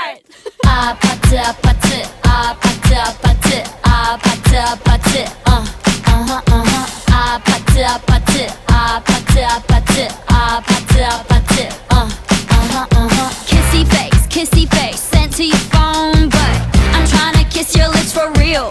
Alright. 아파트 아파트 아파트 아파트 아파트 아파트 아파트 아파트 아파트 아파트 아파트 아파트 Kissy face sent to your phone but I'm tryna kiss your lips for real